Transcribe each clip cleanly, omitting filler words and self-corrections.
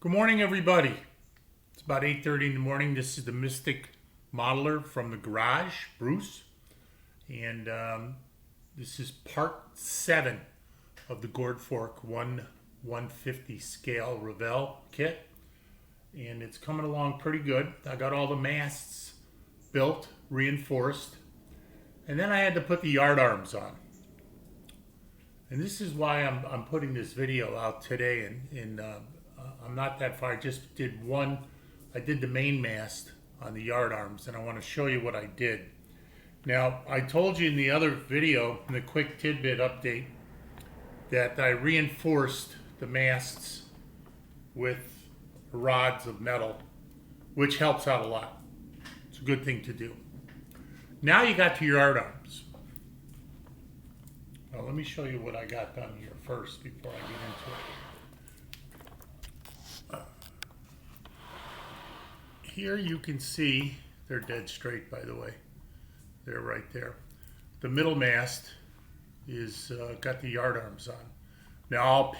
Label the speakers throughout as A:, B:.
A: Good morning, everybody. It's about 8:30 in the morning. This is the Mystic Modeler from the garage, Bruce. And this is part 7 of the Gorch 1/150 scale Revell kit. And it's coming along pretty good. I got all the masts built, reinforced. And then I had to put the yard arms on. And this is why I'm putting this video out today. And I'm not that far. I just did one. I did the main mast on the yard arms, and I want to show you what I did. Now, I told you in the other video, in the quick tidbit update, that I reinforced the masts with rods of metal, which helps out a lot. It's a good thing to do. Now you got to your yard arms. Now let me show you what I got done here first before I get into it. Here you can see, they're dead straight, by the way. They're right there. The middle mast is got the yard arms on. Now I'll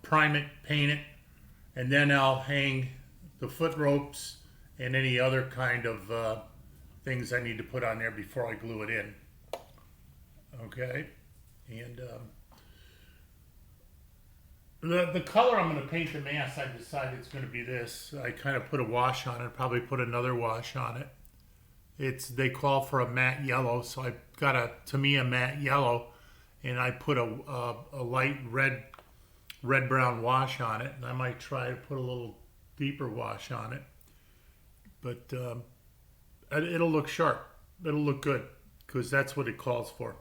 A: prime it, paint it, and then I'll hang the foot ropes and any other kind of things I need to put on there before I glue it in. Okay, and the color I'm going to paint the mast, I decided it's going to be this. I kind of put a wash on it, probably put another wash on it. They call for a matte yellow, so I got a Tamiya matte yellow, and I put a light red-brown wash on it, and I might try to put a little deeper wash on it. But it'll look sharp. It'll look good, because that's what it calls for.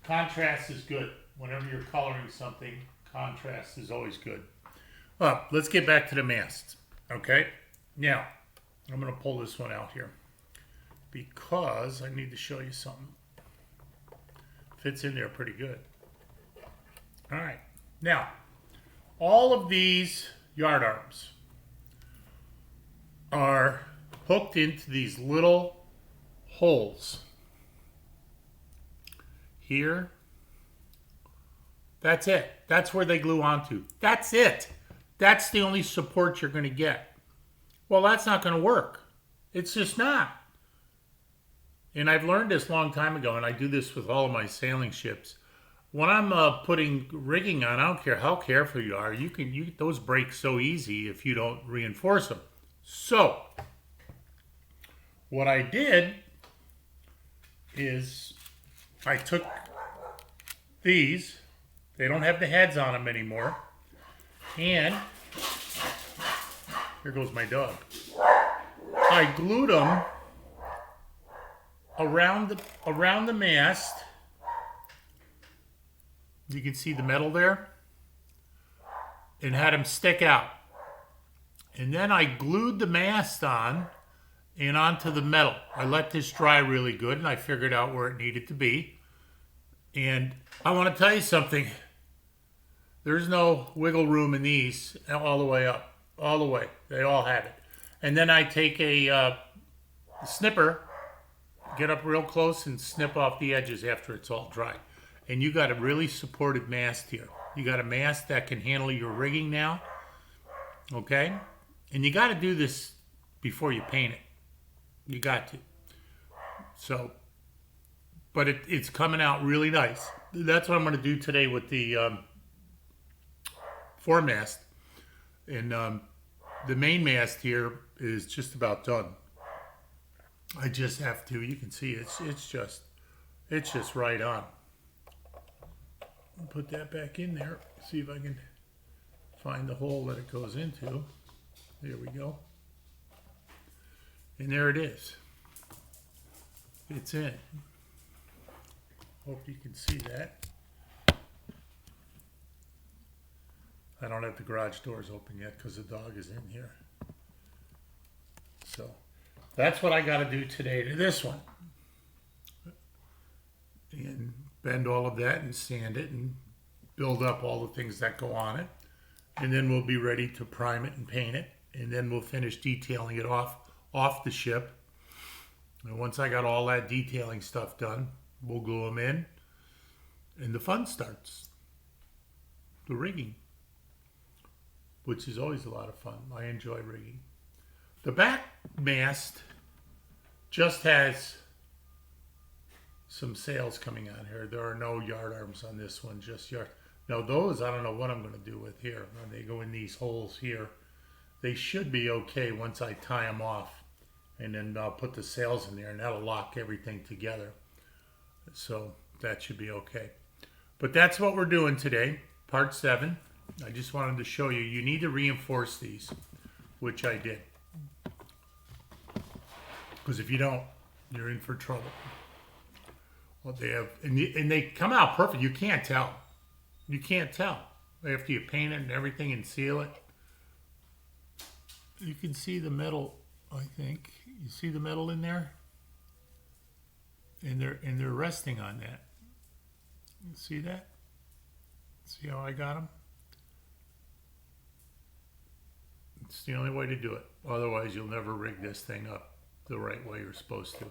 A: Contrast is good. Whenever you're coloring something, contrast is always good. Well, let's get back to the masts. Okay? Now, I'm going to pull this one out here because I need to show you something. Fits in there pretty good. All right. Now, all of these yard arms are hooked into these little holes here. That's it. That's where they glue onto. That's it. That's the only support you're going to get. Well, that's not going to work. It's just not. And I've learned this a long time ago, and I do this with all of my sailing ships. When I'm putting rigging on, I don't care how careful you are. Those break so easy if you don't reinforce them. So, what I did is I took these. They don't have the heads on them anymore. And here goes my dog. I glued them around the mast. You can see the metal there. And had them stick out. And then I glued the mast on and onto the metal. I let this dry really good, and I figured out where it needed to be. And I want to tell you something. There's no wiggle room in these all the way up. All the way. They all have it. And then I take a snipper, get up real close and snip off the edges after it's all dry. And you got a really supported mast here. You got a mast that can handle your rigging now. Okay? And you got to do this before you paint it. You got to. So, but it's coming out really nice. That's what I'm going to do today with the foremast. And the main mast here is just about done. I just have to, you can see it's just right on. I'll put that back in there. See if I can find the hole that it goes into. There we go. And there it is. It's in. Hope you can see that. I don't have the garage doors open yet because the dog is in here. So that's what I got to do today to this one. And bend all of that and sand it and build up all the things that go on it. And then we'll be ready to prime it and paint it. And then we'll finish detailing it off the ship. And once I got all that detailing stuff done, we'll glue them in. And the fun starts. The rigging. which is always a lot of fun. I enjoy rigging. The back mast just has some sails coming on here. There are no yard arms on this one, just yard. Now those, I don't know what I'm going to do with here. When they go in these holes here, they should be okay once I tie them off. And then I'll put the sails in there and that'll lock everything together. So that should be okay. But that's what we're doing today, part 7. I just wanted to show you, you need to reinforce these, which I did. Because if you don't, you're in for trouble. Well, they have, and they come out perfect. You can't tell. You can't tell. After you paint it and everything and seal it. You can see the metal, I think. You see the metal in there? And they're resting on that. You see that? See how I got them? It's the only way to do it. Otherwise, you'll never rig this thing up the right way you're supposed to.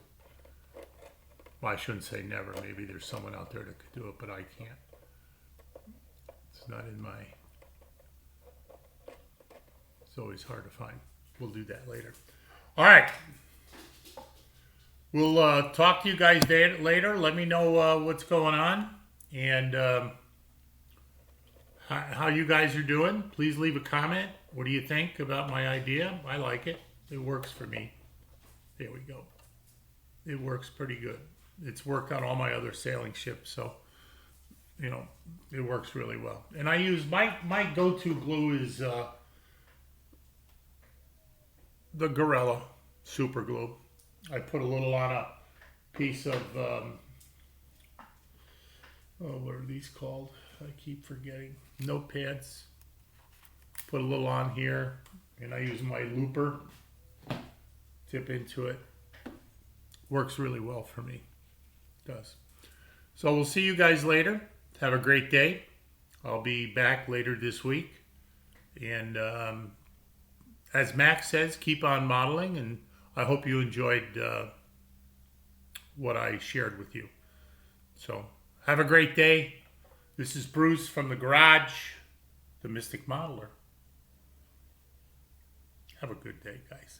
A: Well, I shouldn't say never. Maybe there's someone out there that could do it, but I can't. It's not in my... It's always hard to find. We'll do that later. All right. We'll talk to you guys later. Let me know what's going on and how you guys are doing. Please leave a comment. What do you think about my idea? I like it. It works for me. There we go. It works pretty good. It's worked on all my other sailing ships, so you know it works really well. And I use my go-to glue is the Gorilla super glue. I put a little on a piece of what are these called? I keep forgetting. Notepads. Put a little on here, and I use my looper. Tip into it. Works really well for me. It does. So we'll see you guys later. Have a great day. I'll be back later this week. And as Max says, keep on modeling. And I hope you enjoyed what I shared with you. So have a great day. This is Bruce from the garage, the Mystic Modeler. Have a good day, guys.